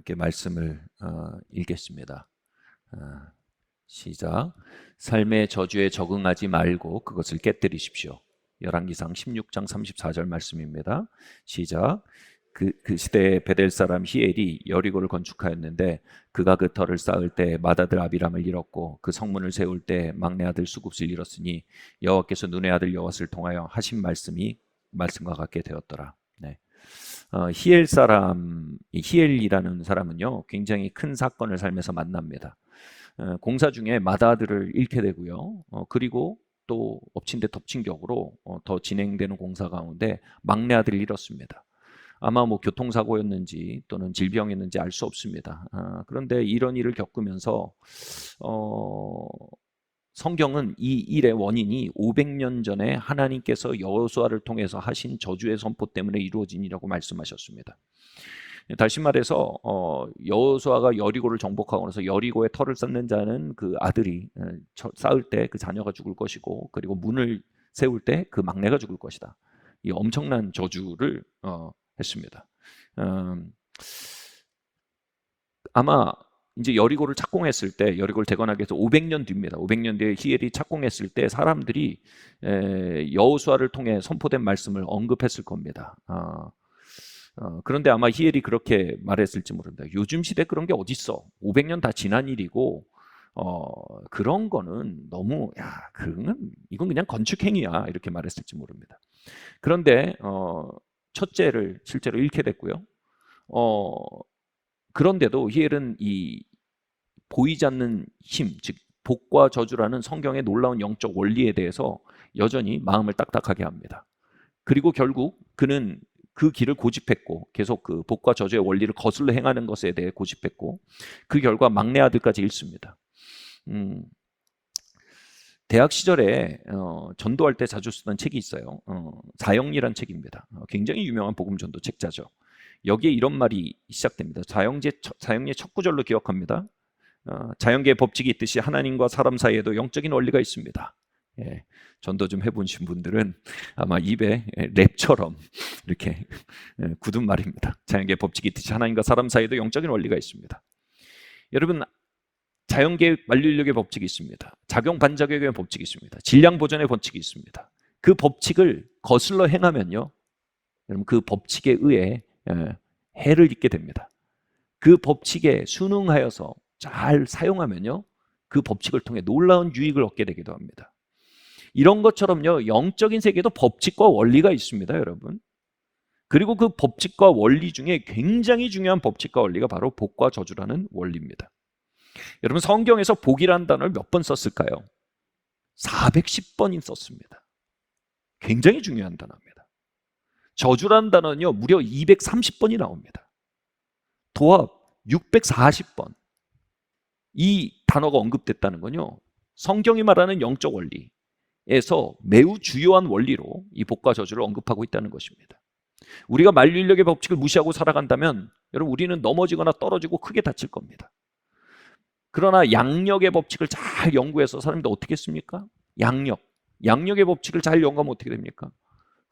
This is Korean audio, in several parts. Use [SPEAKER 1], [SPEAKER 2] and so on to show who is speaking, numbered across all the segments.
[SPEAKER 1] 함께 말씀을 읽겠습니다. 시작. 삶의 저주에 적응하지 말고 그것을 깨뜨리십시오. 열왕기상 16장 34절 말씀입니다. 시작. 그 시대에 베델 사람 히엘이 여리고를 건축하였는데 그가 그 터를 쌓을 때 맏아들 아비람을 잃었고 그 성문을 세울 때 막내 아들 수굽을 잃었으니 여호와께서 눈의 아들 여호와를 통하여 하신 말씀이 말씀과 같게 되었더라. 네. 히엘이라는 사람은요 굉장히 큰 사건을 살면서 만납니다. 공사 중에 맏아들을 잃게 되고요. 그리고 또 엎친 데 덮친 격으로 더 진행되는 공사 가운데 막내 아들을 잃었습니다. 아마 교통사고였는지 또는 질병이었는지 알 수 없습니다. 그런데 이런 일을 겪으면서 성경은 이 일의 원인이 500년 전에 하나님께서 여호수아를 통해서 하신 저주의 선포 때문에 이루어진 일이라고 말씀하셨습니다. 다시 말해서 여호수아가 여리고를 정복하고 나서 여리고에 터를 쌓는 자는 그 아들이 쌓을 때 그 자녀가 죽을 것이고 그리고 문을 세울 때 그 막내가 죽을 것이다. 이 엄청난 저주를 했습니다. 아마 이제 여리고를 착공했을 때 여리고를 대건하기 위해서 500년 뒤입니다. 500년 뒤에 히엘이 착공했을 때 사람들이 여호수아를 통해 선포된 말씀을 언급했을 겁니다. 그런데 아마 히엘이 그렇게 말했을지 모릅니다. 요즘 시대 그런 게 어딨어? 500년 다 지난 일이고 그런 거는 너무 이건 그냥 건축행위야 이렇게 말했을지 모릅니다. 그런데 첫째를 실제로 잃게 됐고요. 그런데도 히엘은 이 보이지 않는 힘, 즉 복과 저주라는 성경의 놀라운 영적 원리에 대해서 여전히 마음을 딱딱하게 합니다. 그리고 결국 그는 그 길을 고집했고 계속 그 복과 저주의 원리를 거슬러 행하는 것에 대해 고집했고 그 결과 막내 아들까지 잃습니다. 대학 시절에 전도할 때 자주 쓰던 책이 있어요. 자영리란 책입니다. 굉장히 유명한 복음 전도 책자죠. 여기에 이런 말이 시작됩니다. 자영리의 첫 구절로 기억합니다. 자연계의 법칙이 있듯이 하나님과 사람 사이에도 영적인 원리가 있습니다. 예, 전도 좀 해보신 분들은 아마 입에 랩처럼 이렇게 굳은 말입니다. 자연계의 법칙이 있듯이 하나님과 사람 사이에도 영적인 원리가 있습니다. 여러분, 자연계의 만류인력의 법칙이 있습니다. 작용 반작용의 법칙이 있습니다. 질량 보존의 법칙이 있습니다. 그 법칙을 거슬러 행하면요, 여러분 그 법칙에 의해 해를 입게 됩니다. 그 법칙에 순응하여서 잘 사용하면요, 그 법칙을 통해 놀라운 유익을 얻게 되기도 합니다. 이런 것처럼요, 영적인 세계도 법칙과 원리가 있습니다, 여러분. 그리고 그 법칙과 원리 중에 굉장히 중요한 법칙과 원리가 바로 복과 저주라는 원리입니다. 여러분, 성경에서 복이라는 단어를 몇 번 썼을까요? 410번이 썼습니다. 굉장히 중요한 단어입니다. 저주라는 단어는요, 무려 230번이 나옵니다. 도합 640번. 이 단어가 언급됐다는 건요, 성경이 말하는 영적 원리에서 매우 주요한 원리로 이 복과 저주를 언급하고 있다는 것입니다. 우리가 만류인력의 법칙을 무시하고 살아간다면 여러분, 우리는 넘어지거나 떨어지고 크게 다칠 겁니다. 그러나 양력의 법칙을 잘 연구해서 사람들이 어떻게 했습니까? 양력의 법칙을 잘 연구하면 어떻게 됩니까?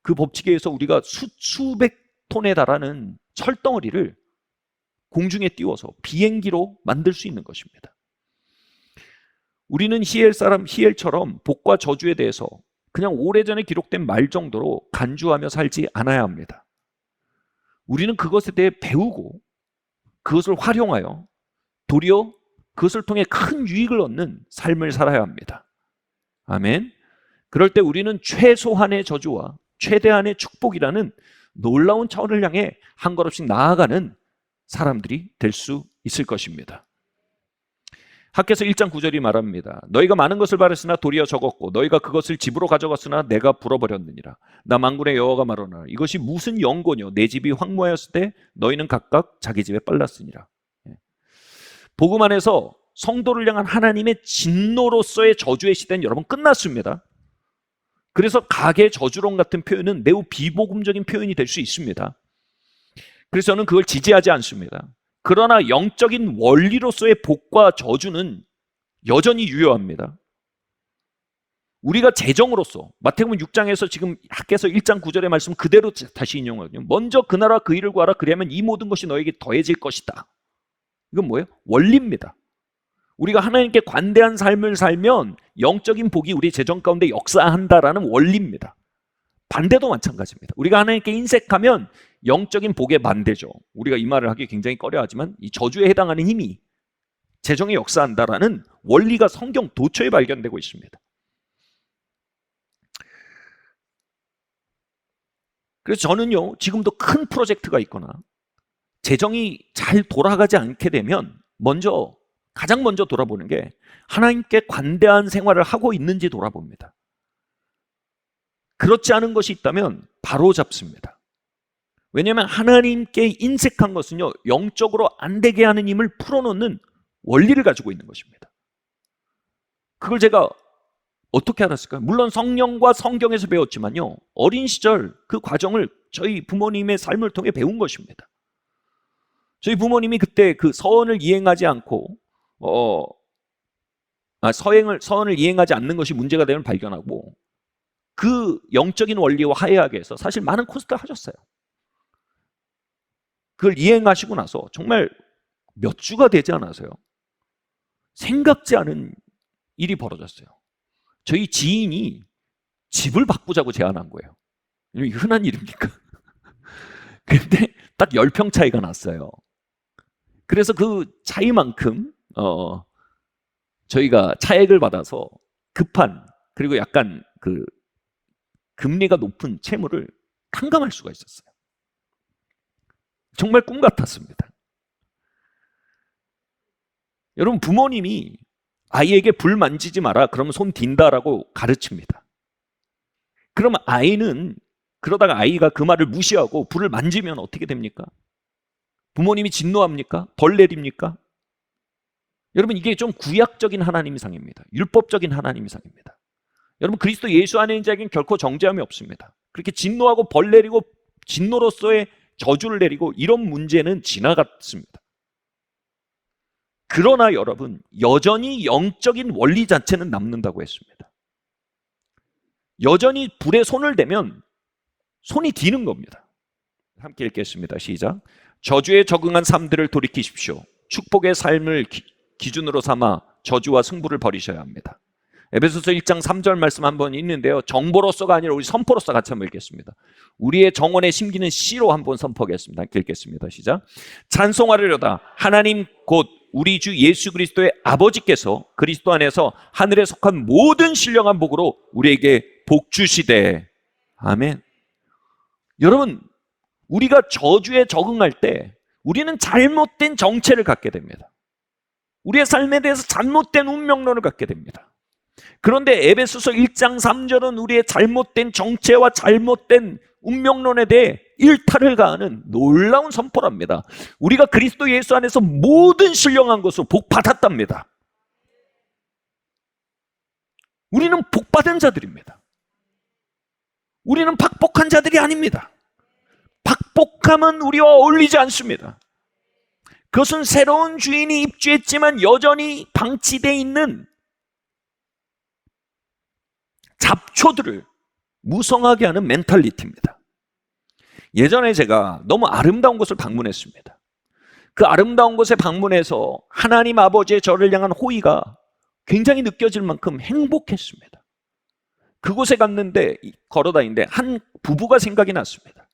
[SPEAKER 1] 그 법칙에 의해서 우리가 수백 톤에 달하는 철덩어리를 공중에 띄워서 비행기로 만들 수 있는 것입니다. 우리는 히엘처럼 복과 저주에 대해서 그냥 오래전에 기록된 말 정도로 간주하며 살지 않아야 합니다. 우리는 그것에 대해 배우고 그것을 활용하여 도리어 그것을 통해 큰 유익을 얻는 삶을 살아야 합니다. 아멘. 그럴 때 우리는 최소한의 저주와 최대한의 축복이라는 놀라운 차원을 향해 한 걸음씩 나아가는 사람들이 될 수 있을 것입니다. 학개서 1장 9절이 말합니다. 너희가 많은 것을 바랬으나 도리어 적었고 너희가 그것을 집으로 가져갔으나 내가 불어버렸느니라. 나 만군의 여호와가 말하노라. 이것이 무슨 영고뇨? 내 집이 황무하였을 때 너희는 각각 자기 집에 빨랐으니라. 복음 안에서 성도를 향한 하나님의 진노로서의 저주의 시대는 여러분 끝났습니다. 그래서 가계 저주론 같은 표현은 매우 비복음적인 표현이 될 수 있습니다. 그래서 저는 그걸 지지하지 않습니다. 그러나 영적인 원리로서의 복과 저주는 여전히 유효합니다. 우리가 재정으로서 마태복음 6장에서 지금 학개서 1장 9절의 말씀 그대로 다시 인용하거든요. 먼저 그 나라와 그 일을 구하라. 그리하면 이 모든 것이 너에게 더해질 것이다. 이건 뭐예요? 원리입니다. 우리가 하나님께 관대한 삶을 살면 영적인 복이 우리 재정 가운데 역사한다라는 원리입니다. 반대도 마찬가지입니다. 우리가 하나님께 인색하면 영적인 복에 반대죠. 우리가 이 말을 하기 굉장히 꺼려하지만 이 저주에 해당하는 힘이 재정에 역사한다라는 원리가 성경 도처에 발견되고 있습니다. 그래서 저는요, 지금도 큰 프로젝트가 있거나 재정이 잘 돌아가지 않게 되면 가장 먼저 돌아보는 게 하나님께 관대한 생활을 하고 있는지 돌아봅니다. 그렇지 않은 것이 있다면 바로 잡습니다. 왜냐하면 하나님께 인색한 것은요, 영적으로 안 되게 하는 힘을 풀어놓는 원리를 가지고 있는 것입니다. 그걸 제가 어떻게 알았을까요? 물론 성령과 성경에서 배웠지만요, 어린 시절 그 과정을 저희 부모님의 삶을 통해 배운 것입니다. 저희 부모님이 그때 그 서원을 이행하지 않고 서원을 이행하지 않는 것이 문제가 됨을 발견하고 그 영적인 원리와 화해하기 위해서 사실 많은 코스트를 하셨어요. 그걸 이행하시고 나서 정말 몇 주가 되지 않아서요, 생각지 않은 일이 벌어졌어요. 저희 지인이 집을 바꾸자고 제안한 거예요. 이게 흔한 일입니까? 근데 딱 10평 차이가 났어요. 그래서 그 차이만큼 저희가 차액을 받아서 급한, 그리고 약간 그 금리가 높은 채무를 탕감할 수가 있었어요. 정말 꿈 같았습니다. 여러분, 부모님이 아이에게 불 만지지 마라, 그러면 손 딘다라고 가르칩니다. 그러면 그러다가 아이가 그 말을 무시하고 불을 만지면 어떻게 됩니까? 부모님이 진노합니까? 벌 내립니까? 여러분, 이게 좀 구약적인 하나님 이상입니다. 율법적인 하나님 이상입니다. 여러분, 그리스도 예수 안에 있는 자에게는 결코 정죄함이 없습니다. 그렇게 진노하고 벌 내리고 진노로서의 저주를 내리고 이런 문제는 지나갔습니다. 그러나 여러분, 여전히 영적인 원리 자체는 남는다고 했습니다. 여전히 불에 손을 대면 손이 디는 겁니다. 함께 읽겠습니다. 시작. 저주에 적응한 삶들을 돌이키십시오. 축복의 삶을 기준으로 삼아 저주와 승부를 벌이셔야 합니다. 에베소서 1장 3절 말씀 한번 있는데요, 정보로서가 아니라 우리 선포로서 같이 한번 읽겠습니다. 우리의 정원에 심기는 씨로 한번 선포하겠습니다. 읽겠습니다. 시작. 찬송하려다 하나님 곧 우리 주 예수 그리스도의 아버지께서 그리스도 안에서 하늘에 속한 모든 신령한 복으로 우리에게 복 주시되. 아멘. 여러분, 우리가 저주에 적응할 때 우리는 잘못된 정체를 갖게 됩니다. 우리의 삶에 대해서 잘못된 운명론을 갖게 됩니다. 그런데 에베소서 1장 3절은 우리의 잘못된 정체와 잘못된 운명론에 대해 일탈을 가하는 놀라운 선포랍니다. 우리가 그리스도 예수 안에서 모든 신령한 것으로 복 받았답니다. 우리는 복 받은 자들입니다. 우리는 박복한 자들이 아닙니다. 박복함은 우리와 어울리지 않습니다. 그것은 새로운 주인이 입주했지만 여전히 방치되어 있는 잡초들을 무성하게 하는 멘탈리티입니다. 예전에 제가 너무 아름다운 곳을 방문했습니다. 그 아름다운 곳에 방문해서 하나님 아버지의 저를 향한 호의가 굉장히 느껴질 만큼 행복했습니다. 그곳에 갔는데 걸어다니는데 한 부부가 생각이 났습니다.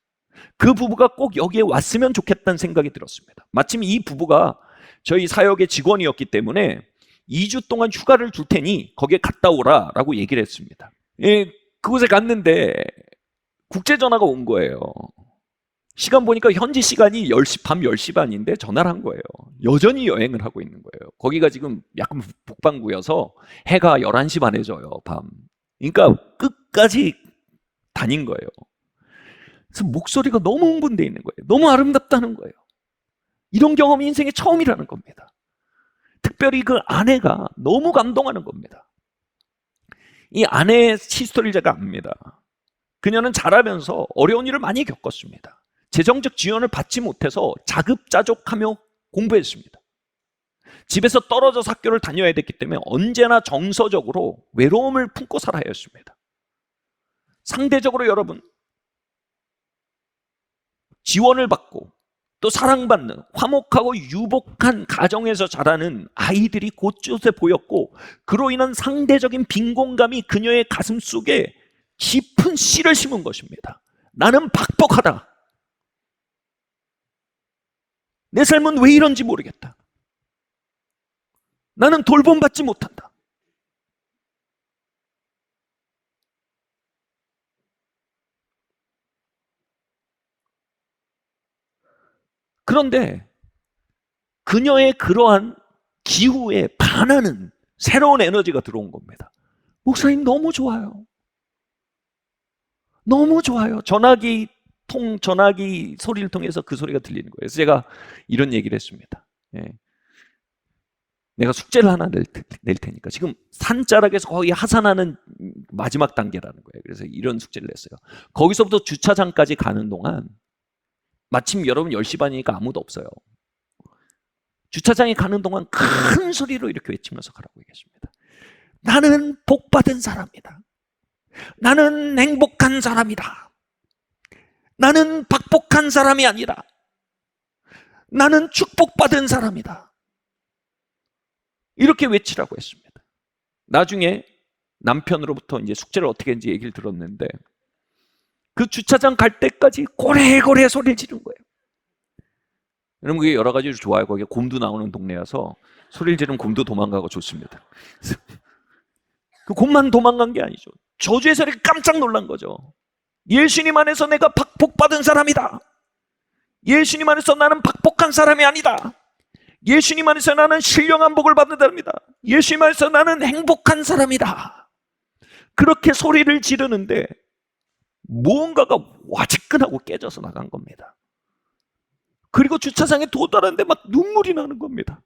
[SPEAKER 1] 그 부부가 꼭 여기에 왔으면 좋겠다는 생각이 들었습니다. 마침 이 부부가 저희 사역의 직원이었기 때문에 2주 동안 휴가를 줄 테니 거기에 갔다 오라라고 얘기를 했습니다. 예, 그곳에 갔는데 국제전화가 온 거예요. 시간 보니까 현지 시간이 밤 10시 반인데 전화를 한 거예요. 여전히 여행을 하고 있는 거예요. 거기가 지금 약간 북반구여서 해가 11시 반에 져요, 밤. 그러니까 끝까지 다닌 거예요. 그래서 목소리가 너무 흥분되어 있는 거예요. 너무 아름답다는 거예요. 이런 경험이 인생의 처음이라는 겁니다. 특별히 그 아내가 너무 감동하는 겁니다. 이 아내의 히스토리를 제가 압니다. 그녀는 자라면서 어려운 일을 많이 겪었습니다. 재정적 지원을 받지 못해서 자급자족하며 공부했습니다. 집에서 떨어져서 학교를 다녀야 됐기 때문에 언제나 정서적으로 외로움을 품고 살아야 했습니다. 상대적으로 여러분, 지원을 받고 또 사랑받는 화목하고 유복한 가정에서 자라는 아이들이 곳곳에 보였고, 그로 인한 상대적인 빈곤감이 그녀의 가슴 속에 깊은 씨를 심은 것입니다. 나는 박복하다. 내 삶은 왜 이런지 모르겠다. 나는 돌봄받지 못한다. 그런데 그녀의 그러한 기후에 반하는 새로운 에너지가 들어온 겁니다. 목사님 너무 좋아요. 너무 좋아요. 전화기 소리를 통해서 그 소리가 들리는 거예요. 그래서 제가 이런 얘기를 했습니다. 내가 숙제를 하나 낼 테니까. 지금 산자락에서 거의 하산하는 마지막 단계라는 거예요. 그래서 이런 숙제를 냈어요. 거기서부터 주차장까지 가는 동안, 마침 여러분 10시 반이니까 아무도 없어요. 주차장에 가는 동안 큰 소리로 이렇게 외치면서 가라고 얘기했습니다. 나는 복받은 사람이다. 나는 행복한 사람이다. 나는 박복한 사람이 아니라 나는 축복받은 사람이다. 이렇게 외치라고 했습니다. 나중에 남편으로부터 이제 숙제를 어떻게 했는지 얘기를 들었는데, 그 주차장 갈 때까지 고래고래 소리를 지른 거예요. 여러분, 그게 여러 가지로 좋아요. 거기에 곰도 나오는 동네여서 소리를 지르면 곰도 도망가고 좋습니다. 그 곰만 도망간 게 아니죠. 저주의 소리에 깜짝 놀란 거죠. 예수님 안에서 내가 박복받은 사람이다. 예수님 안에서 나는 박복한 사람이 아니다. 예수님 안에서 나는 신령한 복을 받는 사람이다. 예수님 안에서 나는 행복한 사람이다. 그렇게 소리를 지르는데 무언가가 와지끈하고 깨져서 나간 겁니다. 그리고 주차장에 도달하는데 막 눈물이 나는 겁니다.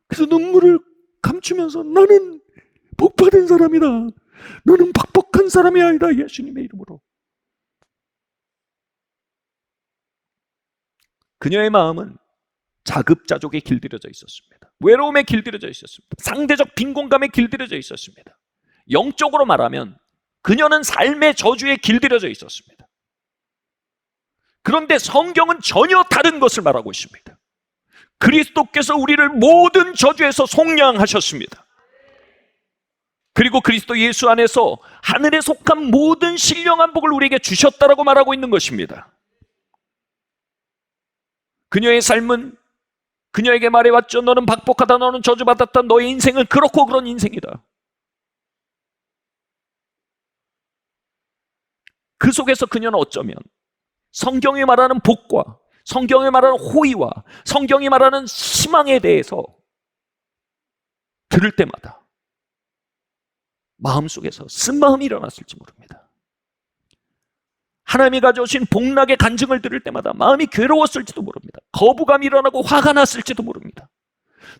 [SPEAKER 1] 그래서 눈물을 감추면서 나는 복받은 사람이다. 너는 박복한 사람이 아니다. 예수님의 이름으로. 그녀의 마음은 자급자족에 길들여져 있었습니다. 외로움에 길들여져 있었습니다. 상대적 빈곤감에 길들여져 있었습니다. 영적으로 말하면 그녀는 삶의 저주에 길들여져 있었습니다. 그런데 성경은 전혀 다른 것을 말하고 있습니다. 그리스도께서 우리를 모든 저주에서 속량하셨습니다. 그리고 그리스도 예수 안에서 하늘에 속한 모든 신령한 복을 우리에게 주셨다라고 말하고 있는 것입니다. 그녀의 삶은 그녀에게 말해왔죠. 너는 박복하다. 너는 저주받았다. 너의 인생은 그렇고 그런 인생이다. 그 속에서 그녀는 어쩌면 성경이 말하는 복과 성경이 말하는 호의와 성경이 말하는 희망에 대해서 들을 때마다 마음속에서 쓴마음이 일어났을지 모릅니다. 하나님이 가져오신 복락의 간증을 들을 때마다 마음이 괴로웠을지도 모릅니다. 거부감이 일어나고 화가 났을지도 모릅니다.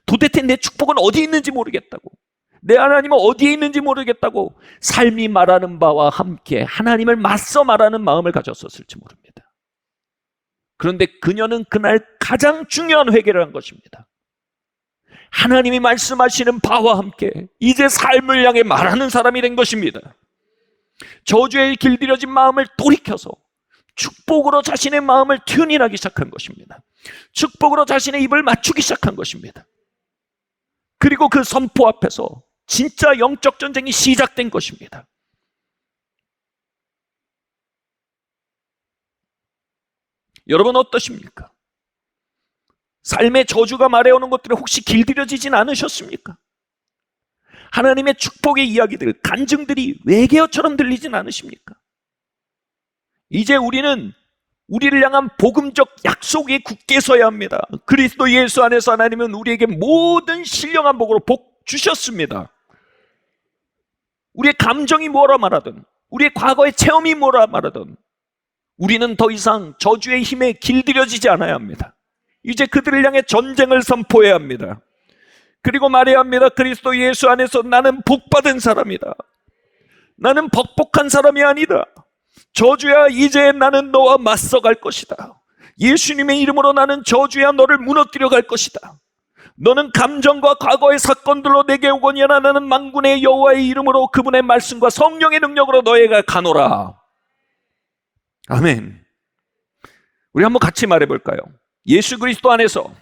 [SPEAKER 1] 도대체 내 축복은 어디 있는지 모르겠다고, 내 하나님은 어디에 있는지 모르겠다고 삶이 말하는 바와 함께 하나님을 맞서 말하는 마음을 가졌었을지 모릅니다. 그런데 그녀는 그날 가장 중요한 회개를 한 것입니다. 하나님이 말씀하시는 바와 함께 이제 삶을 향해 말하는 사람이 된 것입니다. 저주에 길들여진 마음을 돌이켜서 축복으로 자신의 마음을 튜닝하기 시작한 것입니다. 축복으로 자신의 입을 맞추기 시작한 것입니다. 그리고 그 선포 앞에서 진짜 영적 전쟁이 시작된 것입니다. 여러분 어떠십니까? 삶의 저주가 말해오는 것들이 혹시 길들여지진 않으셨습니까? 하나님의 축복의 이야기들, 간증들이 외계어처럼 들리진 않으십니까? 이제 우리는 우리를 향한 복음적 약속에 굳게 서야 합니다. 그리스도 예수 안에서 하나님은 우리에게 모든 신령한 복으로 복 주셨습니다. 우리의 감정이 뭐라 말하든, 우리의 과거의 체험이 뭐라 말하든 우리는 더 이상 저주의 힘에 길들여지지 않아야 합니다. 이제 그들을 향해 전쟁을 선포해야 합니다. 그리고 말해야 합니다. 그리스도 예수 안에서 나는 복받은 사람이다. 나는 벅복한 사람이 아니다. 저주야, 이제 나는 너와 맞서갈 것이다. 예수님의 이름으로 나는 저주야 너를 무너뜨려 갈 것이다. 너는 감정과 과거의 사건들로 내게 오거니와 나는 만군의 여호와의 이름으로 그분의 말씀과 성령의 능력으로 너희가 가노라. 아멘. 우리 한번 같이 말해볼까요? 예수 그리스도 안에서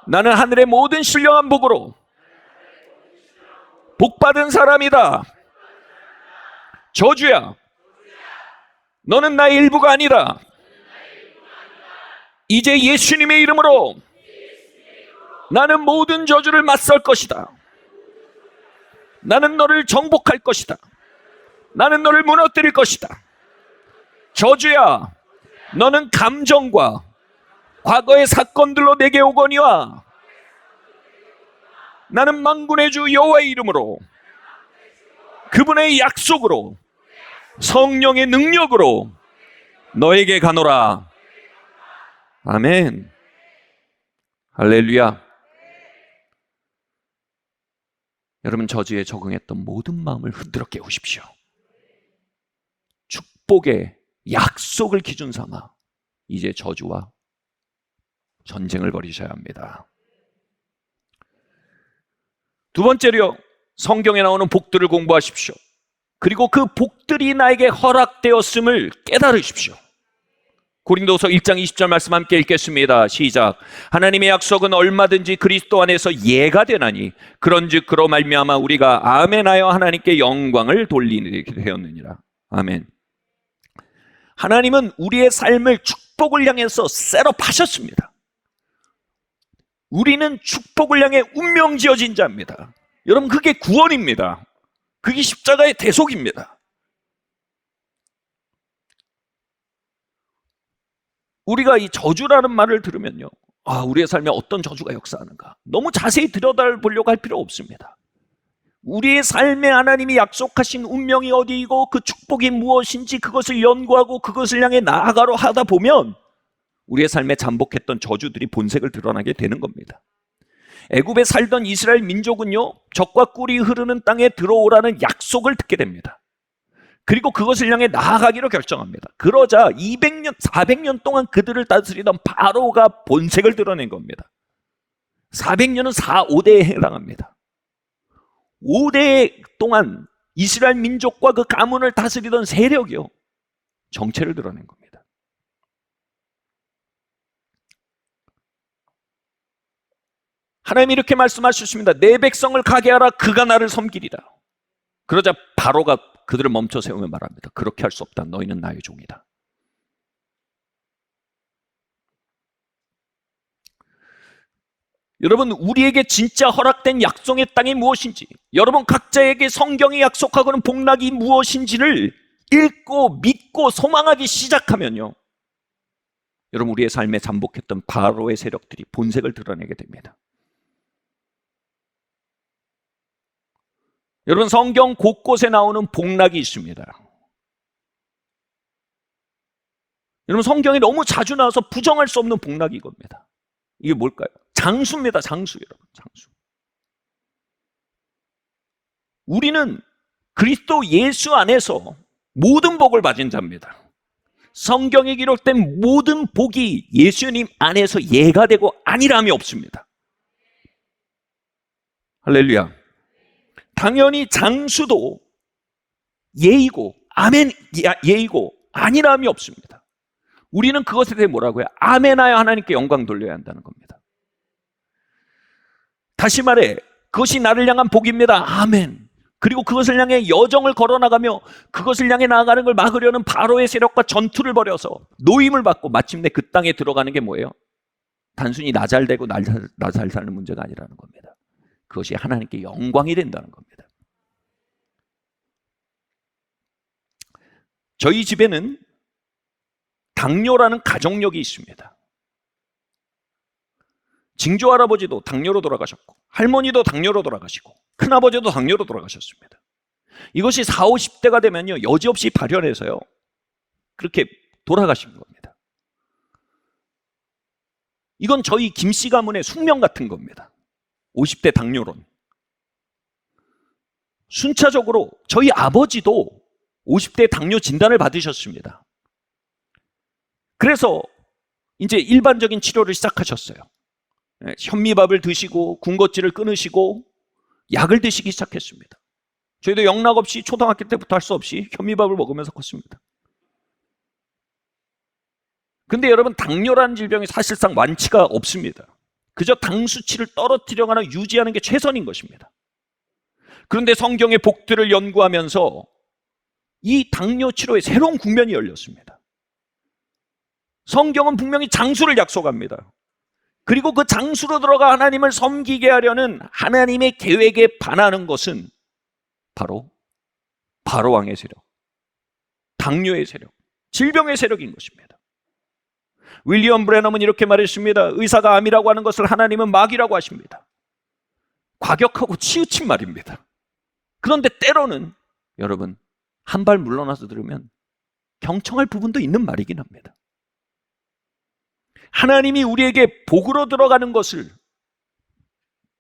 [SPEAKER 1] 나는 하늘의 모든 신령한 복으로 복받은 사람이다. 저주야, 너는 나의 일부가 아니다. 이제 예수님의 이름으로 나는 모든 저주를 맞설 것이다. 나는 너를 정복할 것이다. 나는 너를 무너뜨릴 것이다. 저주야, 너는 감정과 과거의 사건들로 내게 오거니와 나는 만군의 주 여호와의 이름으로 그분의 약속으로 성령의 능력으로 너에게 가노라. 아멘. 할렐루야. 여러분, 저주에 적응했던 모든 마음을 흔들어 깨우십시오. 축복의 약속을 기준 삼아 이제 저주와 전쟁을 벌이셔야 합니다. 두 번째로요, 성경에 나오는 복들을 공부하십시오. 그리고 그 복들이 나에게 허락되었음을 깨달으십시오. 고린도서 1장 20절 말씀 함께 읽겠습니다. 시작. 하나님의 약속은 얼마든지 그리스도 안에서 예가 되나니 그런즉 그로 말미암아 우리가 아멘하여 하나님께 영광을 돌리게 되었느니라. 아멘. 하나님은 우리의 삶을 축복을 향해서 셋업하셨습니다. 우리는 축복을 향해 운명 지어진 자입니다. 여러분, 그게 구원입니다. 그게 십자가의 대속입니다. 우리가 이 저주라는 말을 들으면요, 우리의 삶에 어떤 저주가 역사하는가 너무 자세히 들여다보려고 할 필요 없습니다. 우리의 삶에 하나님이 약속하신 운명이 어디이고 그 축복이 무엇인지 그것을 연구하고 그것을 향해 나아가려 하다 보면 우리의 삶에 잠복했던 저주들이 본색을 드러나게 되는 겁니다. 애굽에 살던 이스라엘 민족은요, 적과 꿀이 흐르는 땅에 들어오라는 약속을 듣게 됩니다. 그리고 그것을 향해 나아가기로 결정합니다. 그러자 200년, 400년 동안 그들을 다스리던 바로가 본색을 드러낸 겁니다. 400년은 5대에 해당합니다. 5대 동안 이스라엘 민족과 그 가문을 다스리던 세력이요, 정체를 드러낸 겁니다. 하나님이 이렇게 말씀하셨습니다. 내 백성을 가게 하라. 그가 나를 섬기리라. 그러자 바로가 그들을 멈춰 세우며 말합니다. 그렇게 할 수 없다. 너희는 나의 종이다. 여러분, 우리에게 진짜 허락된 약속의 땅이 무엇인지, 여러분 각자에게 성경이 약속하고는 복락이 무엇인지를 읽고 믿고 소망하기 시작하면요, 여러분, 우리의 삶에 잠복했던 바로의 세력들이 본색을 드러내게 됩니다. 여러분, 성경 곳곳에 나오는 복락이 있습니다. 여러분, 성경에 너무 자주 나와서 부정할 수 없는 복락이 이겁니다. 이게 뭘까요? 장수입니다. 장수. 여러분, 장수. 우리는 그리스도 예수 안에서 모든 복을 받은 자입니다. 성경에 기록된 모든 복이 예수님 안에서 예가 되고 아니람이 없습니다. 할렐루야. 당연히 장수도 예이고 아멘 예이고 아니람이 없습니다. 우리는 그것에 대해 뭐라고요? 아멘하여 하나님께 영광 돌려야 한다는 겁니다. 다시 말해, 그것이 나를 향한 복입니다. 아멘. 그리고 그것을 향해 여정을 걸어나가며 그것을 향해 나아가는 걸 막으려는 바로의 세력과 전투를 벌여서 노임을 받고 마침내 그 땅에 들어가는 게 뭐예요? 단순히 나 잘 되고 나 잘 사는 문제가 아니라는 겁니다. 그것이 하나님께 영광이 된다는 겁니다. 저희 집에는 당뇨라는 가족력이 있습니다. 징조 할아버지도 당뇨로 돌아가셨고 할머니도 당뇨로 돌아가시고 큰아버지도 당뇨로 돌아가셨습니다. 이것이 40, 50대가 되면요, 여지없이 발현해서요, 그렇게 돌아가신 겁니다. 이건 저희 김씨 가문의 숙명 같은 겁니다. 50대 당뇨론. 순차적으로 저희 아버지도 50대 당뇨 진단을 받으셨습니다. 그래서 이제 일반적인 치료를 시작하셨어요. 현미밥을 드시고 군것질을 끊으시고 약을 드시기 시작했습니다. 저희도 영락 없이 초등학교 때부터 할 수 없이 현미밥을 먹으면서 컸습니다. 근데 여러분, 당뇨라는 질병이 사실상 완치가 없습니다. 그저 당 수치를 떨어뜨리거나 유지하는 게 최선인 것입니다. 그런데 성경의 복들을 연구하면서 이 당뇨 치료에 새로운 국면이 열렸습니다. 성경은 분명히 장수를 약속합니다. 그리고 그 장수로 들어가 하나님을 섬기게 하려는 하나님의 계획에 반하는 것은 바로 바로왕의 세력, 당뇨의 세력, 질병의 세력인 것입니다. 윌리엄 브레넘은 이렇게 말했습니다. 의사가 암이라고 하는 것을 하나님은 마귀라고 하십니다. 과격하고 치우친 말입니다. 그런데 때로는 여러분, 한 발 물러나서 들으면 경청할 부분도 있는 말이긴 합니다. 하나님이 우리에게 복으로 들어가는 것을,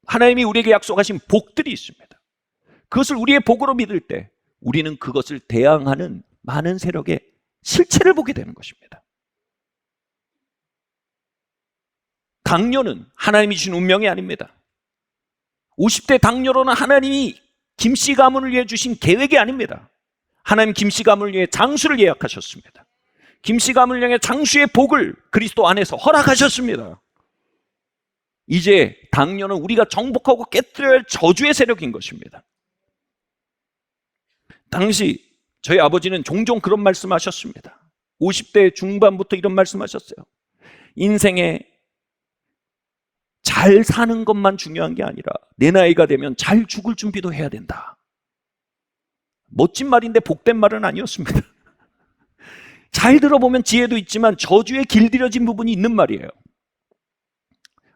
[SPEAKER 1] 하나님이 우리에게 약속하신 복들이 있습니다. 그것을 우리의 복으로 믿을 때 우리는 그것을 대항하는 많은 세력의 실체를 보게 되는 것입니다. 당뇨는 하나님이 주신 운명이 아닙니다. 50대 당뇨로는 하나님이 김씨 가문을 위해 주신 계획이 아닙니다. 하나님 김씨 가문을 위해 장수를 예약하셨습니다. 김씨 가문을 향해 장수의 복을 그리스도 안에서 허락하셨습니다. 이제 당뇨는 우리가 정복하고 깨뜨려야 할 저주의 세력인 것입니다. 당시 저희 아버지는 종종 그런 말씀하셨습니다. 50대 중반부터 이런 말씀하셨어요. 인생에 잘 사는 것만 중요한 게 아니라 내 나이가 되면 잘 죽을 준비도 해야 된다. 멋진 말인데 복된 말은 아니었습니다. 잘 들어보면 지혜도 있지만 저주에 길들여진 부분이 있는 말이에요.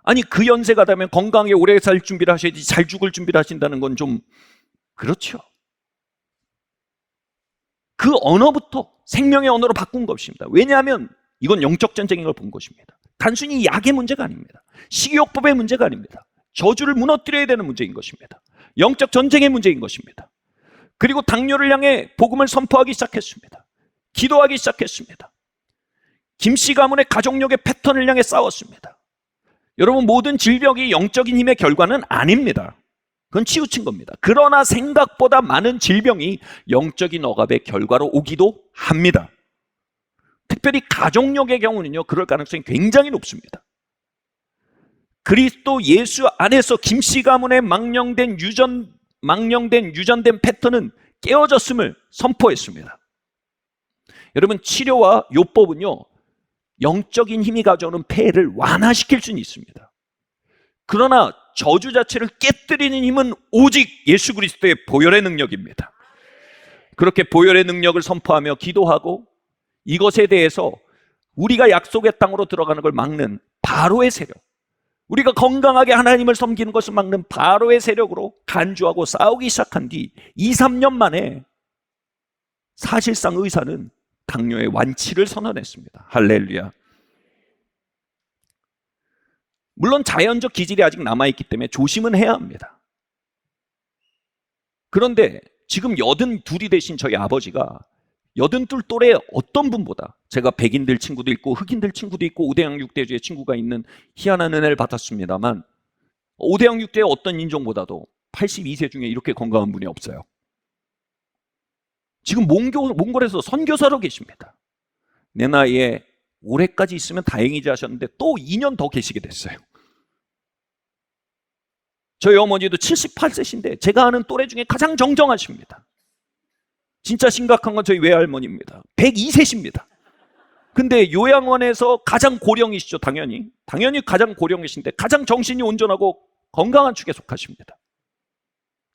[SPEAKER 1] 아니, 그 연세가 되면 건강하게 오래 살 준비를 하셔야지 잘 죽을 준비를 하신다는 건 좀 그렇죠. 그 언어부터 생명의 언어로 바꾼 것입니다. 왜냐하면 이건 영적 전쟁인 걸 본 것입니다. 단순히 약의 문제가 아닙니다. 식이요법의 문제가 아닙니다. 저주를 무너뜨려야 되는 문제인 것입니다. 영적 전쟁의 문제인 것입니다. 그리고 당뇨를 향해 복음을 선포하기 시작했습니다. 기도하기 시작했습니다. 김씨 가문의 가족력의 패턴을 향해 싸웠습니다. 여러분, 모든 질병이 영적인 힘의 결과는 아닙니다. 그건 치우친 겁니다. 그러나 생각보다 많은 질병이 영적인 억압의 결과로 오기도 합니다. 특별히 가족력의 경우는요, 그럴 가능성이 굉장히 높습니다. 그리스도 예수 안에서 김씨 가문의 망령된 유전된 패턴은 깨어졌음을 선포했습니다. 여러분, 치료와 요법은요, 영적인 힘이 가져오는 폐해를 완화시킬 수는 있습니다. 그러나 저주 자체를 깨뜨리는 힘은 오직 예수 그리스도의 보혈의 능력입니다. 그렇게 보혈의 능력을 선포하며 기도하고 이것에 대해서 우리가 약속의 땅으로 들어가는 걸 막는 바로의 세력, 우리가 건강하게 하나님을 섬기는 것을 막는 바로의 세력으로 간주하고 싸우기 시작한 뒤 2, 3년 만에 사실상 의사는 당뇨의 완치를 선언했습니다. 할렐루야. 물론 자연적 기질이 아직 남아있기 때문에 조심은 해야 합니다. 그런데 지금 82이 되신 저희 아버지가 82 또래 어떤 분보다, 제가 백인들 친구도 있고 흑인들 친구도 있고 5대양 6대주의 친구가 있는 희한한 은혜를 받았습니다만 5대양 6대의 어떤 인종보다도 82세 중에 이렇게 건강한 분이 없어요. 지금 몽골에서 선교사로 계십니다. 내 나이에 올해까지 있으면 다행이지 하셨는데 또 2년 더 계시게 됐어요. 저희 어머니도 78세신데 제가 아는 또래 중에 가장 정정하십니다. 진짜 심각한 건 저희 외할머니입니다. 102세십니다. 근데 요양원에서 가장 고령이시죠. 당연히 가장 고령이신데 가장 정신이 온전하고 건강한 축에 속하십니다.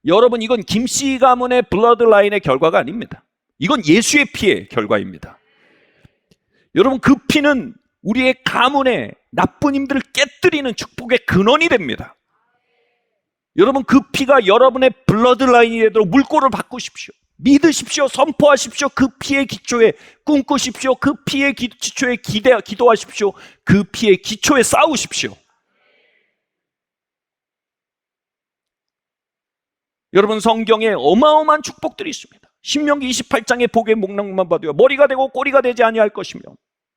[SPEAKER 1] 여러분, 이건 김씨 가문의 블러드라인의 결과가 아닙니다. 이건 예수의 피의 결과입니다. 여러분, 그 피는 우리의 가문의 나쁜 힘들을 깨뜨리는 축복의 근원이 됩니다. 여러분, 그 피가 여러분의 블러드라인이 되도록 물꼬를 바꾸십시오. 믿으십시오. 선포하십시오. 그 피의 기초에 꿈꾸십시오. 그 피의 기초에 기도하십시오. 그 피의 기초에 싸우십시오. 여러분, 성경에 어마어마한 축복들이 있습니다. 신명기 28장의 복의 목록만 봐도요, 머리가 되고 꼬리가 되지 아니할 것이며,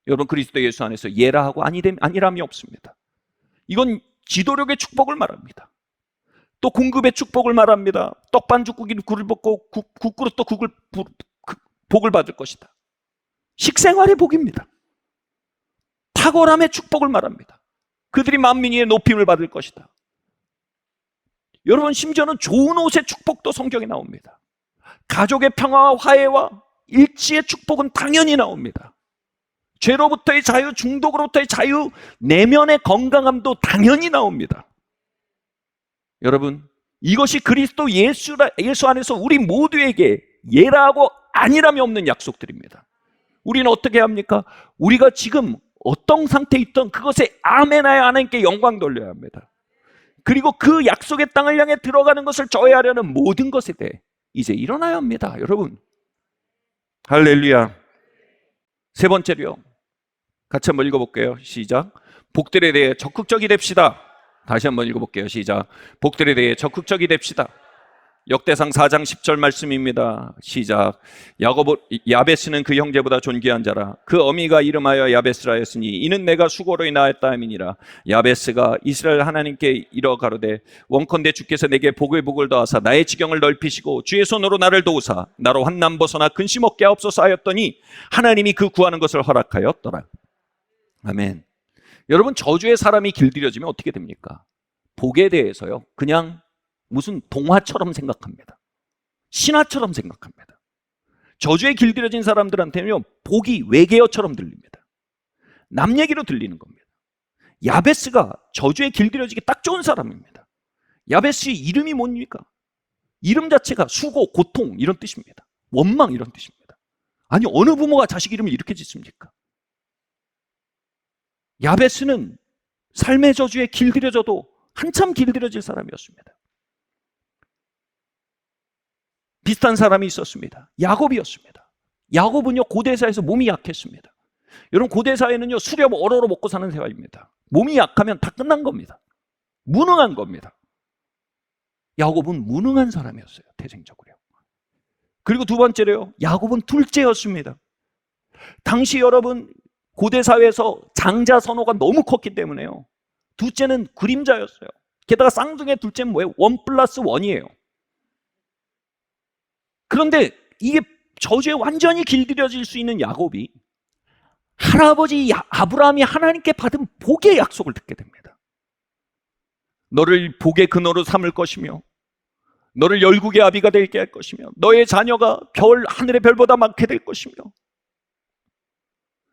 [SPEAKER 1] 여러분, 그리스도 예수 안에서 예라하고 아니람이 없습니다. 이건 지도력의 축복을 말합니다. 또 공급의 축복을 말합니다. 떡반죽국이 굴을 먹고 국그릇도 복을 받을 것이다. 식생활의 복입니다. 탁월함의 축복을 말합니다. 그들이 만민 위에 높임을 받을 것이다. 여러분, 심지어는 좋은 옷의 축복도 성경에 나옵니다. 가족의 평화와 화해와 일치의 축복은 당연히 나옵니다. 죄로부터의 자유, 중독으로부터의 자유, 내면의 건강함도 당연히 나옵니다. 여러분, 이것이 그리스도 예수 안에서 우리 모두에게 예라하고 아니람이 없는 약속들입니다. 우리는 어떻게 합니까? 우리가 지금 어떤 상태에 있던 그것에 아멘하여 하나님께 영광 돌려야 합니다. 그리고 그 약속의 땅을 향해 들어가는 것을 저해하려는 모든 것에 대해 이제 일어나야 합니다. 여러분, 할렐루야. 세 번째로요, 같이 한번 읽어볼게요. 시작. 복들에 대해 적극적이 됩시다. 다시 한번 읽어볼게요. 시작. 복들에 대해 적극적이 됩시다. 역대상 4장 10절 말씀입니다. 시작. 야베스는 그 형제보다 존귀한 자라. 그 어미가 이름하여 야베스라 하였으니 이는 내가 수고로 낳았다 함이니라. 야베스가 이스라엘 하나님께 이러 가로되 원컨대 주께서 내게 복을 더하사 나의 지경을 넓히시고 주의 손으로 나를 도우사 나로 환난 벗어나 근심 없게 하옵소서 하였더니 하나님이 그 구하는 것을 허락하였더라. 아멘. 여러분, 저주의 사람이 길들여지면 어떻게 됩니까? 복에 대해서요, 그냥 무슨 동화처럼 생각합니다. 신화처럼 생각합니다. 저주에 길들여진 사람들한테는요, 복이 외계어처럼 들립니다. 남 얘기로 들리는 겁니다. 야베스가 저주에 길들여지기 딱 좋은 사람입니다. 야베스의 이름이 뭡니까? 이름 자체가 수고, 고통 이런 뜻입니다. 원망 이런 뜻입니다. 아니, 어느 부모가 자식 이름을 이렇게 짓습니까? 야베스는 삶의 저주에 길들여져도 한참 길들여질 사람이었습니다. 비슷한 사람이 있었습니다. 야곱이었습니다. 야곱은요, 고대사에서 몸이 약했습니다. 여러분, 고대사에는요, 수렵 얼어로 먹고 사는 사회입니다. 몸이 약하면 다 끝난 겁니다. 무능한 겁니다. 야곱은 무능한 사람이었어요, 태생적으로. 그리고 두 번째로요, 야곱은 둘째였습니다. 당시 여러분, 고대 사회에서 장자 선호가 너무 컸기 때문에요, 둘째는 그림자였어요. 게다가 쌍둥이의 둘째는 뭐예요? 1+1이에요. 그런데 이게 저주에 완전히 길들여질 수 있는 야곱이 할아버지 아브라함이 하나님께 받은 복의 약속을 듣게 됩니다. 너를 복의 근원으로 삼을 것이며 너를 열국의 아비가 되게 할 것이며 너의 자녀가 하늘의 별보다 많게 될 것이며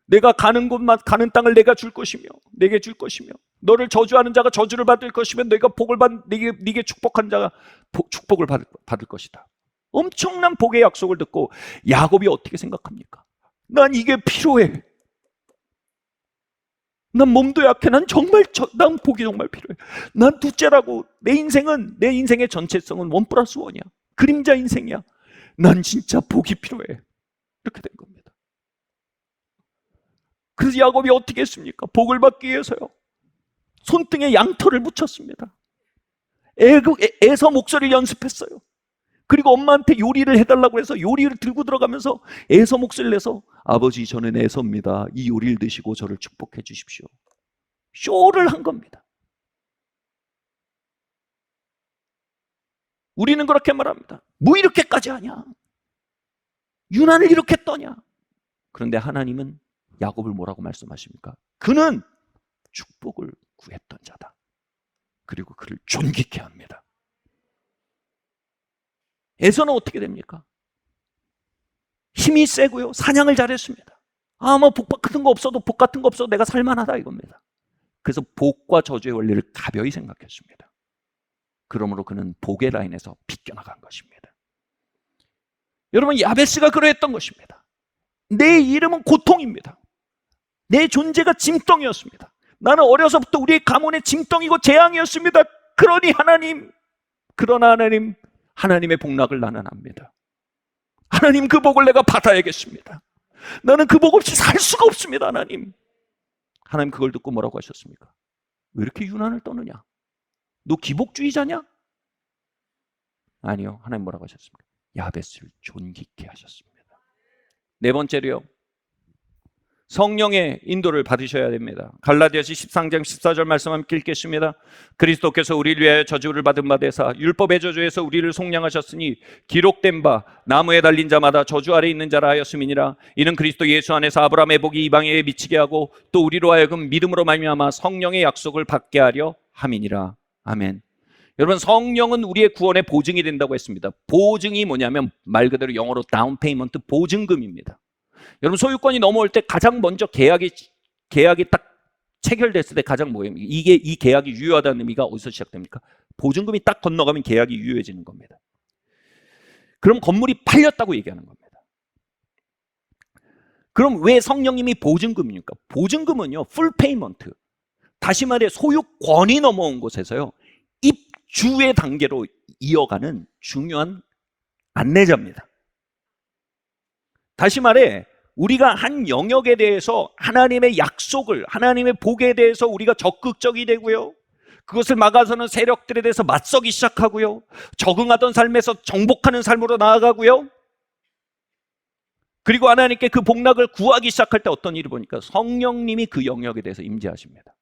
[SPEAKER 1] 내가 가는 곳만 가는 땅을 내가 줄 것이며 내게 줄 것이며 너를 저주하는 자가 저주를 받을 것이며 내가 네게 축복한 자가 축복을 받을 것이다. 엄청난 복의 약속을 듣고 야곱이 어떻게 생각합니까? 난 이게 필요해. 난 몸도 약해. 난 복이 정말 필요해. 난 둘째라고. 내 인생의 전체성은 1+1이야. 그림자 인생이야. 난 진짜 복이 필요해. 이렇게 된 겁니다. 그래서 야곱이 어떻게 했습니까? 복을 받기 위해서요, 손등에 양털을 붙였습니다. 에서 목소리를 연습했어요. 그리고 엄마한테 요리를 해달라고 해서 요리를 들고 들어가면서 에서 목소리를 내서 아버지, 저는 에서입니다. 이 요리를 드시고 저를 축복해 주십시오. 쇼를 한 겁니다. 우리는 그렇게 말합니다. 뭐 이렇게까지 하냐? 유난을 이렇게 떠냐? 그런데 하나님은 야곱을 뭐라고 말씀하십니까? 그는 축복을 구했던 자다. 그리고 그를 존귀케 합니다. 에서는 어떻게 됩니까? 힘이 세고요, 사냥을 잘했습니다. 복 같은 거 없어도 내가 살만하다 이겁니다. 그래서 복과 저주의 원리를 가벼이 생각했습니다. 그러므로 그는 복의 라인에서 비껴나간 것입니다. 여러분, 야베스가 그러했던 것입니다. 내 이름은 고통입니다. 내 존재가 짐덩이였습니다. 나는 어려서부터 우리의 가문의 짐덩이고 재앙이었습니다. 그러나 하나님의 복락을 나는 압니다. 하나님, 그 복을 내가 받아야겠습니다. 나는 그 복 없이 살 수가 없습니다. 하나님 그걸 듣고 뭐라고 하셨습니까? 왜 이렇게 유난을 떠느냐? 너 기복주의자냐? 아니요, 하나님 뭐라고 하셨습니까? 야베스를 존귀케 하셨습니다. 네 번째로요, 성령의 인도를 받으셔야 됩니다. 갈라디아서 13장 14절 말씀 함께 읽겠습니다. 그리스도께서 우리를 위하여 저주를 받은 바 되사 율법의 저주에서 우리를 속량하셨으니 기록된 바 나무에 달린 자마다 저주 아래 있는 자라 하였음이니라. 이는 그리스도 예수 안에서 아브라함의 복이 이방인에게 미치게 하고 또 우리로 하여금 믿음으로 말미암아 성령의 약속을 받게 하려 함이니라. 아멘. 여러분, 성령은 우리의 구원의 보증이 된다고 했습니다. 보증이 뭐냐면 말 그대로 영어로 다운 페이먼트, 보증금입니다. 여러분, 소유권이 넘어올 때 가장 먼저 계약이 딱 체결됐을 때 가장 뭐예요? 이 계약이 유효하다는 의미가 어디서 시작됩니까? 보증금이 딱 건너가면 계약이 유효해지는 겁니다. 그럼 건물이 팔렸다고 얘기하는 겁니다. 그럼 왜 성령님이 보증금입니까? 보증금은요, 풀 페이먼트. 다시 말해 소유권이 넘어온 곳에서요, 입주의 단계로 이어가는 중요한 안내자입니다. 다시 말해 우리가 한 영역에 대해서 하나님의 약속을, 하나님의 복에 대해서 우리가 적극적이 되고요, 그것을 막아서는 세력들에 대해서 맞서기 시작하고요, 적응하던 삶에서 정복하는 삶으로 나아가고요, 그리고 하나님께 그 복락을 구하기 시작할 때 어떤 일이 보니까 성령님이 그 영역에 대해서 임재하십니다.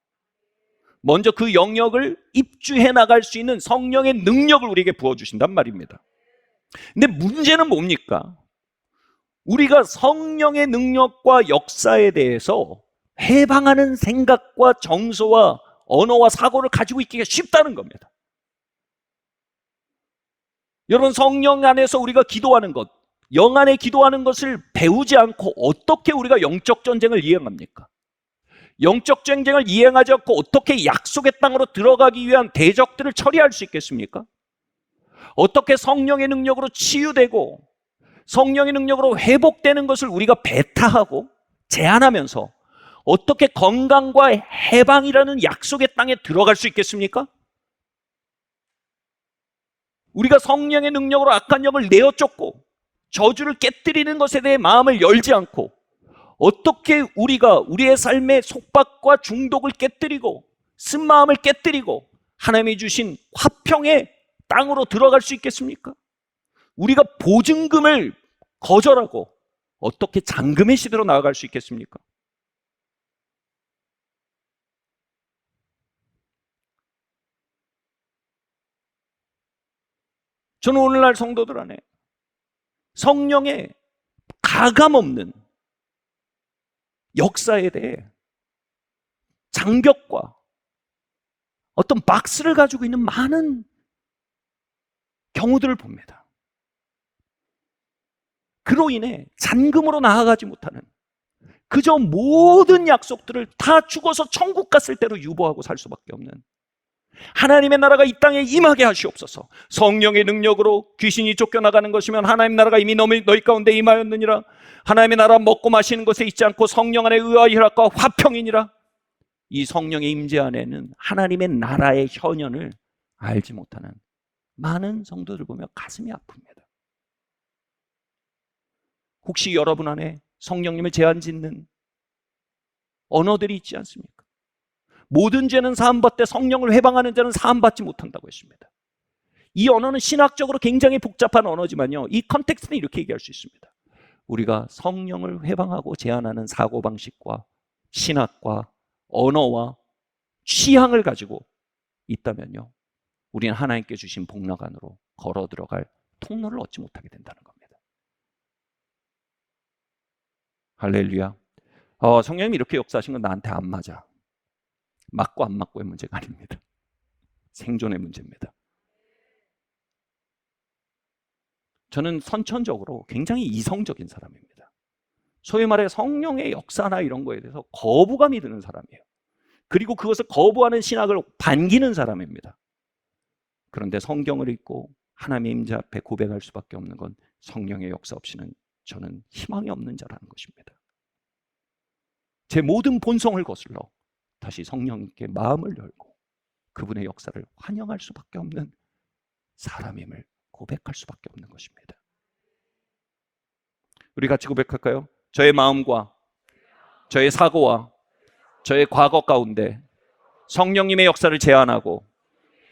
[SPEAKER 1] 먼저 그 영역을 입주해 나갈 수 있는 성령의 능력을 우리에게 부어주신단 말입니다. 근데 문제는 뭡니까? 우리가 성령의 능력과 역사에 대해서 해방하는 생각과 정서와 언어와 사고를 가지고 있기가 쉽다는 겁니다. 여러분, 성령 안에서 우리가 기도하는 것, 영 안에 기도하는 것을 배우지 않고 어떻게 우리가 영적 전쟁을 이행합니까? 영적 전쟁을 이행하지 않고 어떻게 약속의 땅으로 들어가기 위한 대적들을 처리할 수 있겠습니까? 어떻게 성령의 능력으로 치유되고 성령의 능력으로 회복되는 것을 우리가 배타하고 제한하면서 어떻게 건강과 해방이라는 약속의 땅에 들어갈 수 있겠습니까? 우리가 성령의 능력으로 악한 영을 내어 쫓고 저주를 깨뜨리는 것에 대해 마음을 열지 않고 어떻게 우리가 우리의 삶의 속박과 중독을 깨뜨리고 쓴마음을 깨뜨리고 하나님이 주신 화평의 땅으로 들어갈 수 있겠습니까? 우리가 보증금을 거절하고 어떻게 잔금의 시대로 나아갈 수 있겠습니까? 저는 오늘날 성도들 안에 성령의 가감없는 역사에 대해 장벽과 어떤 박스를 가지고 있는 많은 경우들을 봅니다. 그로 인해 잔금으로 나아가지 못하는, 그저 모든 약속들을 다 죽어서 천국 갔을 때로 유보하고 살 수밖에 없는, 하나님의 나라가 이 땅에 임하게 하시옵소서. 성령의 능력으로 귀신이 쫓겨나가는 것이면 하나님 나라가 이미 너희 가운데 임하였느니라. 하나님의 나라 먹고 마시는 것에 있지 않고 성령 안에 의와 혈압과 화평이니라. 이 성령의 임재 안에는 하나님의 나라의 현현을 알지 못하는 많은 성도들 보며 가슴이 아픕니다. 혹시 여러분 안에 성령님을 제한짓는 언어들이 있지 않습니까? 모든 죄는 사함받되 성령을 회방하는 자는 사함받지 못한다고 했습니다. 이 언어는 신학적으로 굉장히 복잡한 언어지만요, 이 컨텍스트는 이렇게 얘기할 수 있습니다. 우리가 성령을 회방하고 제한하는 사고방식과 신학과 언어와 취향을 가지고 있다면요, 우리는 하나님께 주신 복락 안으로 걸어 들어갈 통로를 얻지 못하게 된다는 겁니다. 할렐루야. 성령님이 이렇게 역사하신 건 나한테 안 맞아. 맞고 안 맞고의 문제가 아닙니다. 생존의 문제입니다. 저는 선천적으로 굉장히 이성적인 사람입니다. 소위 말해 성령의 역사나 이런 거에 대해서 거부감이 드는 사람이에요. 그리고 그것을 거부하는 신학을 반기는 사람입니다. 그런데 성경을 읽고 하나님의 임재 앞에 고백할 수밖에 없는 건 성령의 역사 없이는 저는 희망이 없는 자라는 것입니다. 제 모든 본성을 거슬러 다시 성령님께 마음을 열고 그분의 역사를 환영할 수밖에 없는 사람임을 고백할 수밖에 없는 것입니다. 우리 같이 고백할까요? 저의 마음과 저의 사고와 저의 과거 가운데 성령님의 역사를 제한하고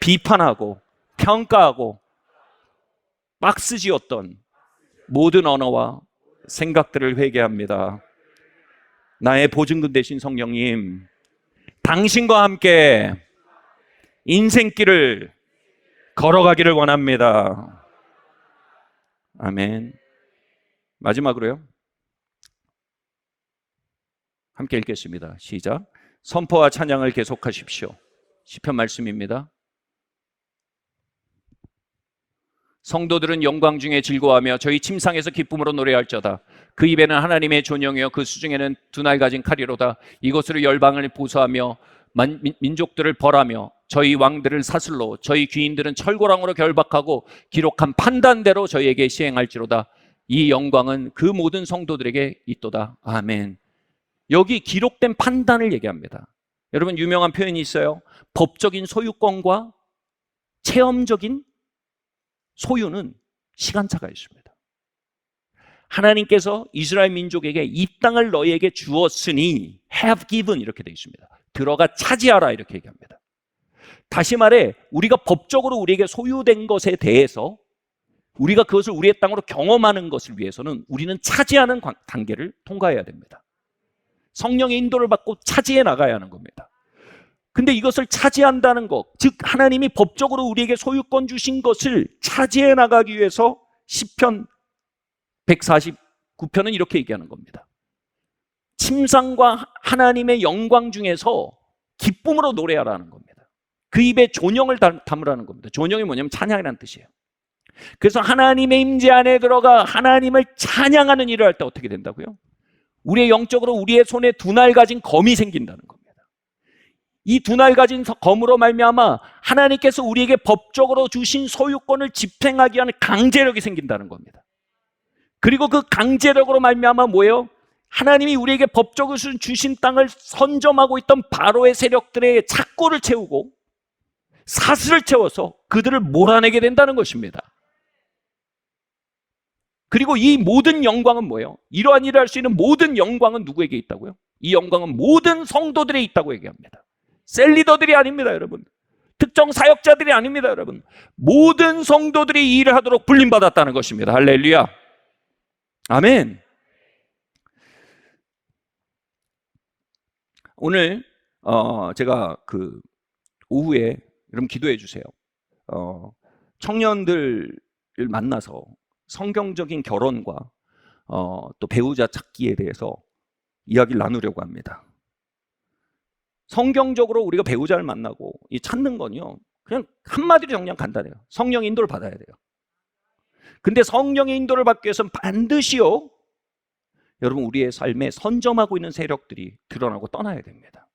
[SPEAKER 1] 비판하고 평가하고 박스지었던 모든 언어와 생각들을 회개합니다. 나의 보증금 되신 성령님, 당신과 함께 인생길을 걸어가기를 원합니다. 아멘. 마지막으로요. 함께 읽겠습니다. 시작. 선포와 찬양을 계속하십시오. 시편 말씀입니다. 성도들은 영광 중에 즐거워하며 저희 침상에서 기쁨으로 노래할저다. 그 입에는 하나님의 존영이요 그 수중에는 두 날 가진 칼이로다. 이것으로 열방을 보수하며 민족들을 벌하며 저희 왕들을 사슬로 저희 귀인들은 철고랑으로 결박하고 기록한 판단대로 저희에게 시행할지로다. 이 영광은 그 모든 성도들에게 있도다. 아멘. 여기 기록된 판단을 얘기합니다. 여러분, 유명한 표현이 있어요. 법적인 소유권과 체험적인 소유는 시간차가 있습니다. 하나님께서 이스라엘 민족에게 이 땅을 너희에게 주었으니 have given 이렇게 되어 있습니다. 들어가 차지하라 이렇게 얘기합니다. 다시 말해 우리가 법적으로 우리에게 소유된 것에 대해서 우리가 그것을 우리의 땅으로 경험하는 것을 위해서는 우리는 차지하는 단계를 통과해야 됩니다. 성령의 인도를 받고 차지해 나가야 하는 겁니다. 근데 이것을 차지한다는 것, 즉 하나님이 법적으로 우리에게 소유권 주신 것을 차지해 나가기 위해서 시편 149편은 이렇게 얘기하는 겁니다. 침상과 하나님의 영광 중에서 기쁨으로 노래하라는 겁니다. 그 입에 존영을 담으라는 겁니다. 존영이 뭐냐면 찬양이라는 뜻이에요. 그래서 하나님의 임재 안에 들어가 하나님을 찬양하는 일을 할 때 어떻게 된다고요? 우리의 영적으로 우리의 손에 두 날 가진 검이 생긴다는 겁니다. 이 두 날 가진 검으로 말미암아 하나님께서 우리에게 법적으로 주신 소유권을 집행하기 위한 강제력이 생긴다는 겁니다. 그리고 그 강제력으로 말미암아 뭐예요? 하나님이 우리에게 법적으로 주신 땅을 선점하고 있던 바로의 세력들의 착고를 채우고 사슬을 채워서 그들을 몰아내게 된다는 것입니다. 그리고 이 모든 영광은 뭐예요? 이러한 일을 할 수 있는 모든 영광은 누구에게 있다고요? 이 영광은 모든 성도들에 있다고 얘기합니다. 셀리더들이 아닙니다, 여러분. 특정 사역자들이 아닙니다, 여러분. 모든 성도들이 이 일을 하도록 불림받았다는 것입니다. 할렐루야. 아멘. 오늘 제가 그 오후에 여러분 기도해 주세요. 청년들을 만나서 성경적인 결혼과 또 배우자 찾기에 대해서 이야기를 나누려고 합니다. 성경적으로 우리가 배우자를 만나고 이 찾는 건요, 그냥 한마디로 정리하면 간단해요. 성령의 인도를 받아야 돼요. 근데 성령의 인도를 받기 위해서는 반드시요, 여러분 우리의 삶에 선점하고 있는 세력들이 드러나고 떠나야 됩니다.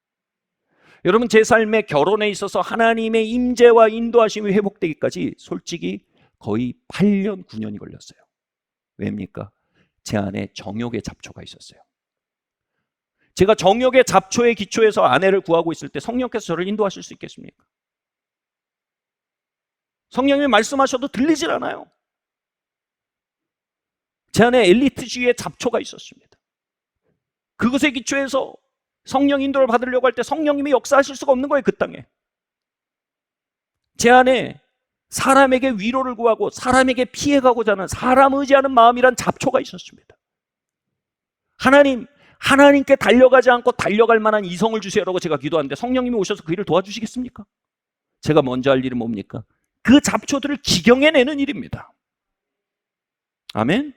[SPEAKER 1] 여러분, 제 삶의 결혼에 있어서 하나님의 임재와 인도하심이 회복되기까지 솔직히 거의 8년, 9년이 걸렸어요. 왜입니까? 제 안에 정욕의 잡초가 있었어요. 제가 정욕의 잡초의 기초에서 아내를 구하고 있을 때 성령께서 저를 인도하실 수 있겠습니까? 성령님이 말씀하셔도 들리질 않아요. 제 안에 엘리트주의의 잡초가 있었습니다. 그것의 기초에서 성령 인도를 받으려고 할 때 성령님이 역사하실 수가 없는 거예요, 그 땅에. 제 안에 사람에게 위로를 구하고 사람에게 피해가고자 하는 사람 의지하는 마음이란 잡초가 있었습니다. 하나님께 달려가지 않고 달려갈 만한 이성을 주세요라고 제가 기도하는데 성령님이 오셔서 그 일을 도와주시겠습니까? 제가 먼저 할 일은 뭡니까? 그 잡초들을 기경해내는 일입니다. 아멘?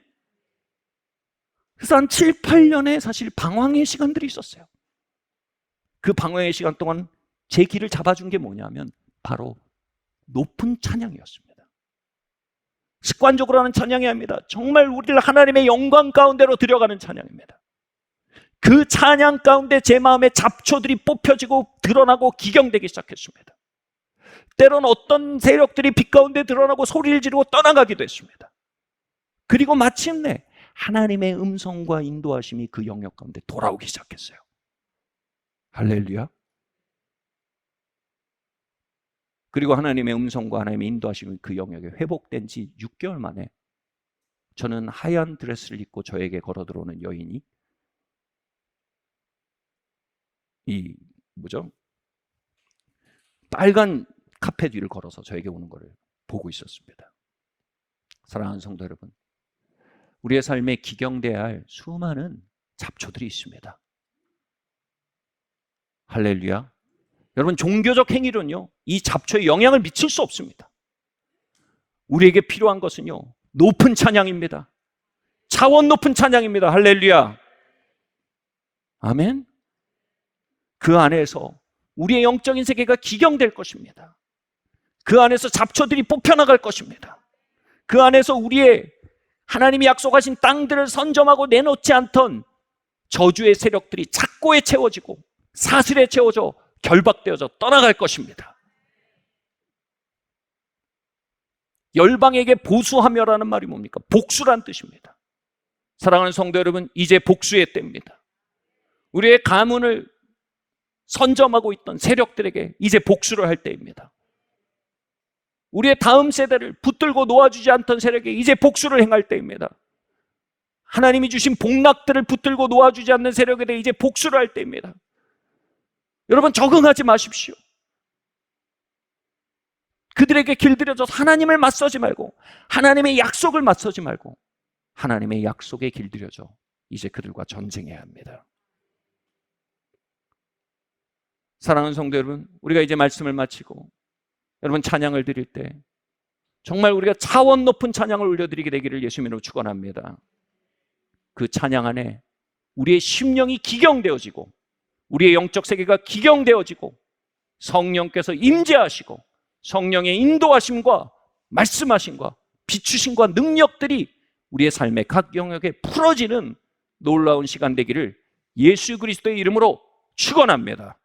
[SPEAKER 1] 그래서 한 7, 8년의 사실 방황의 시간들이 있었어요. 그 방황의 시간 동안 제 길을 잡아준 게 뭐냐면 바로 높은 찬양이었습니다. 습관적으로 하는 찬양이 아닙니다. 정말 우리를 하나님의 영광 가운데로 들여가는 찬양입니다. 그 찬양 가운데 제 마음의 잡초들이 뽑혀지고 드러나고 기경되기 시작했습니다. 때로는 어떤 세력들이 빛 가운데 드러나고 소리를 지르고 떠나가기도 했습니다. 그리고 마침내 하나님의 음성과 인도하심이 그 영역 가운데 돌아오기 시작했어요. 할렐루야. 그리고 하나님의 음성과 하나님의 인도하심이 그 영역에 회복된 지 6개월 만에 저는 하얀 드레스를 입고 저에게 걸어 들어오는 여인이 빨간 카펫 위를 걸어서 저에게 오는 것을 보고 있었습니다. 사랑하는 성도 여러분, 우리의 삶에 기경돼야 할 수많은 잡초들이 있습니다. 할렐루야. 여러분, 종교적 행위론요, 이 잡초에 영향을 미칠 수 없습니다. 우리에게 필요한 것은요, 높은 찬양입니다. 차원 높은 찬양입니다. 할렐루야. 아멘. 그 안에서 우리의 영적인 세계가 기경될 것입니다. 그 안에서 잡초들이 뽑혀나갈 것입니다. 그 안에서 우리의 하나님이 약속하신 땅들을 선점하고 내놓지 않던 저주의 세력들이 착고에 채워지고 사슬에 채워져 결박되어져 떠나갈 것입니다. 열방에게 보수하며라는 말이 뭡니까? 복수란 뜻입니다. 사랑하는 성도 여러분, 이제 복수의 때입니다. 우리의 가문을 선점하고 있던 세력들에게 이제 복수를 할 때입니다. 우리의 다음 세대를 붙들고 놓아주지 않던 세력에게 이제 복수를 행할 때입니다. 하나님이 주신 복락들을 붙들고 놓아주지 않는 세력에 대해 이제 복수를 할 때입니다. 여러분, 적응하지 마십시오. 그들에게 길들여져서 하나님을 맞서지 말고, 하나님의 약속을 맞서지 말고, 하나님의 약속에 길들여져 이제 그들과 전쟁해야 합니다. 사랑하는 성도 여러분, 우리가 이제 말씀을 마치고 여러분 찬양을 드릴 때 정말 우리가 차원 높은 찬양을 올려드리게 되기를 예수님으로 축원합니다. 그 찬양 안에 우리의 심령이 기경되어지고 우리의 영적 세계가 기경되어지고 성령께서 임재하시고 성령의 인도하심과 말씀하심과 비추심과 능력들이 우리의 삶의 각 영역에 풀어지는 놀라운 시간 되기를 예수 그리스도의 이름으로 축원합니다.